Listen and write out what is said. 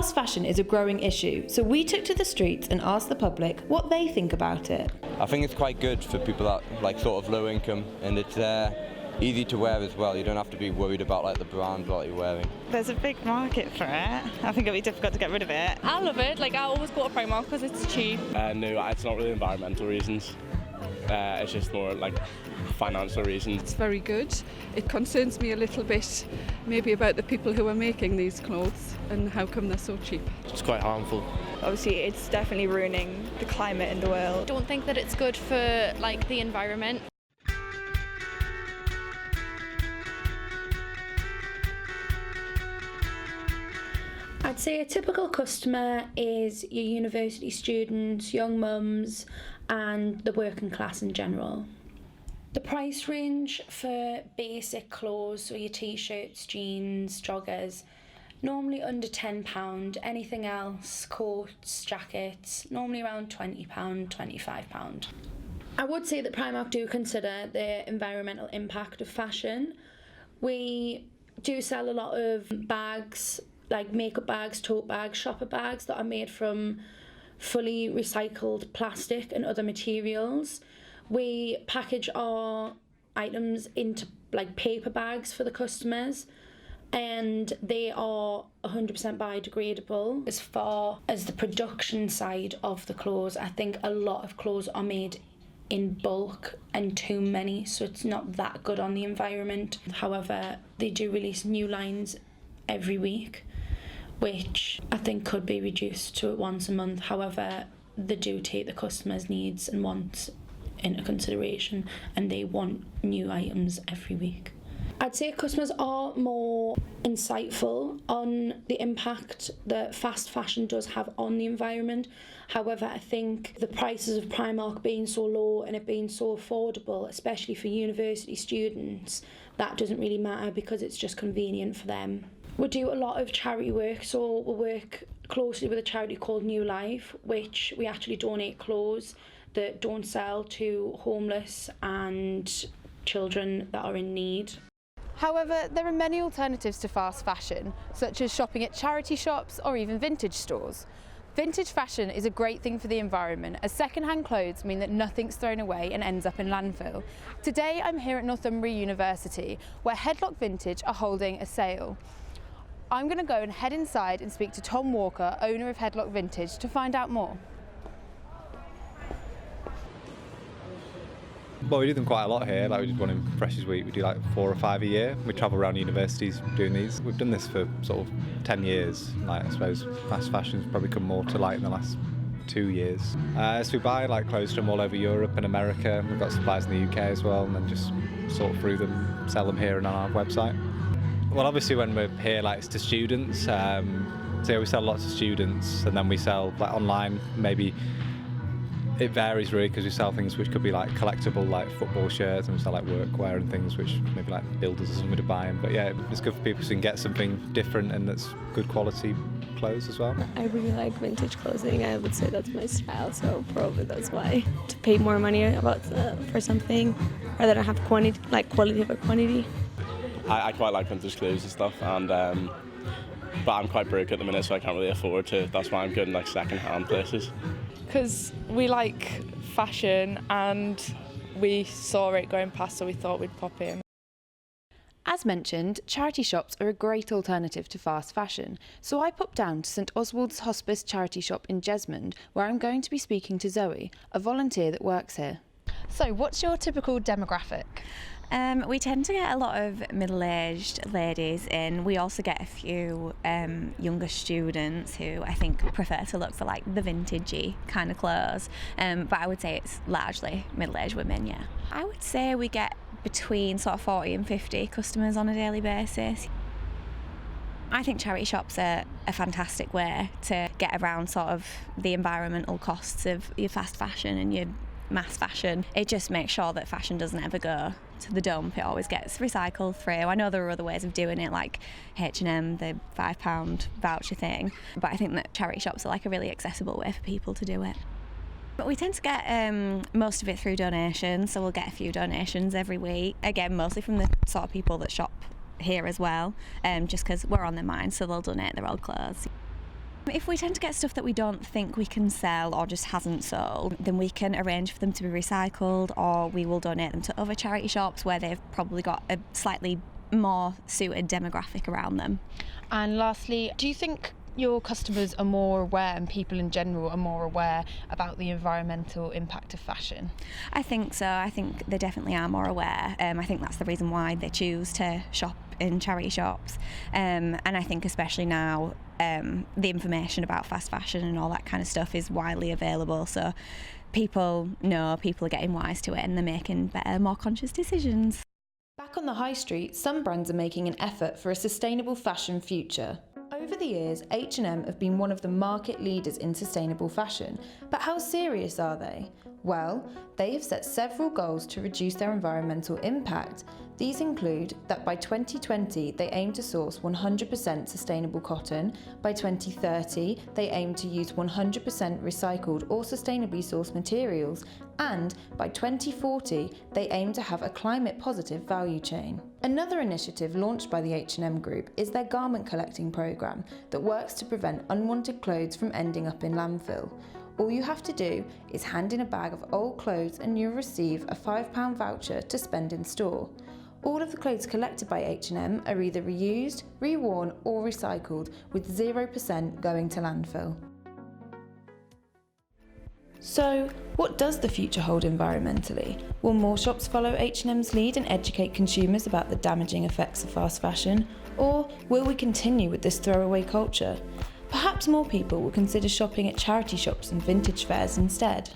Fast fashion is a growing issue, so we took to the streets and asked the public what they think about it. I think it's quite good for people that like sort of low income, and it's easy to wear as well. You don't have to be worried about like the brand what you're wearing. There's a big market for it. I think it'd be difficult to get rid of it. I love it. Like I always go to Primark because it's cheap. No, it's not really environmental reasons. It's just more like financial reasons. It's very good. It concerns me a little bit, maybe about the people who are making these clothes and how come they're so cheap. It's quite harmful. Obviously, it's definitely ruining the climate in the world. I don't think that it's good for like the environment. I'd say a typical customer is your university students, young mums and the working class in general. The price range for basic clothes, so your t-shirts, jeans, joggers, normally under £10. Anything else, coats, jackets, normally around £20, £25. I would say that Primark do consider the environmental impact of fashion. We do sell a lot of bags, like makeup bags, tote bags, shopper bags that are made from fully recycled plastic and other materials. We package our items into like paper bags for the customers, and they are 100% biodegradable. As far as the production side of the clothes, I think a lot of clothes are made in bulk and too many, so it's not that good on the environment. However, they do release new lines every week, which I think could be reduced to once a month. However, they do take the customer's needs and wants into consideration, and they want new items every week. I'd say customers are more insightful on the impact that fast fashion does have on the environment. However, I think the prices of Primark being so low and it being so affordable, especially for university students, that doesn't really matter because it's just convenient for them. We do a lot of charity work, so we work closely with a charity called New Life, which we actually donate clothes that don't sell to homeless and children that are in need. However, there are many alternatives to fast fashion, such as shopping at charity shops or even vintage stores. Vintage fashion is a great thing for the environment, as second-hand clothes mean that nothing's thrown away and ends up in landfill. Today I'm here at Northumbria University, where Headlock Vintage are holding a sale. I'm going to go and head inside and speak to Tom Walker, owner of Headlock Vintage, to find out more. Well, we do them quite a lot here. Like we did one in Freshers Week. We do like 4 or 5 a year. We travel around universities doing these. We've done this for sort of 10 years. Like I suppose fast fashion's probably come more to light in the last 2 years. So we buy like clothes from all over Europe and America. We've got suppliers in the UK as well, and then just sort through them, sell them here and on our website. Well, obviously when we're here, like it's to students. So we sell lots to students, and then we sell like online. Maybe it varies really because we sell things which could be like collectible, like football shirts, and we sell like workwear and things which maybe like builders or something to buy. But yeah, it's good for people to get something different and that's good quality clothes as well. I really like vintage clothing. I would say that's my style, so probably that's why. To pay more money for something rather than have quality over quantity. I quite like vintage clothes and stuff, and but I'm quite broke at the minute, so I can't really afford to. That's why I'm good in like second-hand places. Because we like fashion and we saw it going past, so we thought we'd pop in. As mentioned, charity shops are a great alternative to fast fashion, so I popped down to St Oswald's Hospice charity shop in Jesmond, where I'm going to be speaking to Zoe, a volunteer that works here. So what's your typical demographic? We tend to get a lot of middle-aged ladies in. We also get a few younger students who I think prefer to look for like the vintagey kind of clothes, but I would say it's largely middle-aged women, yeah. I would say we get between sort of 40 and 50 customers on a daily basis. I think charity shops are a fantastic way to get around sort of the environmental costs of your fast fashion and your mass fashion. It just makes sure that fashion doesn't ever go to the dump. It always gets recycled through. I know there are other ways of doing it, like H&M, the £5 voucher thing, but I think that charity shops are like a really accessible way for people to do it. But we tend to get most of it through donations, so we'll get a few donations every week, again mostly from the sort of people that shop here as well, just because we're on their mind, so they'll donate their old clothes. If we tend to get stuff that we don't think we can sell or just hasn't sold, then we can arrange for them to be recycled, or we will donate them to other charity shops where they've probably got a slightly more suited demographic around them. And lastly, do you think your customers are more aware, and people in general are more aware about the environmental impact of fashion? I think so. I think they definitely are more aware. I think that's the reason why they choose to shop in charity shops. And I think especially now, the information about fast fashion and all that kind of stuff is widely available. So people know, people are getting wise to it, and they're making better, more conscious decisions. Back on the high street, some brands are making an effort for a sustainable fashion future. Over the years, H&M have been one of the market leaders in sustainable fashion, but how serious are they? Well, they have set several goals to reduce their environmental impact. These include that by 2020 they aim to source 100% sustainable cotton, by 2030 they aim to use 100% recycled or sustainably sourced materials, and by 2040 they aim to have a climate positive value chain. Another initiative launched by the H&M Group is their garment collecting programme that works to prevent unwanted clothes from ending up in landfill. All you have to do is hand in a bag of old clothes and you'll receive a £5 voucher to spend in store. All of the clothes collected by H&M are either reused, reworn or recycled, with 0% going to landfill. So, what does the future hold environmentally? Will more shops follow H&M's lead and educate consumers about the damaging effects of fast fashion? Or will we continue with this throwaway culture? Perhaps more people will consider shopping at charity shops and vintage fairs instead.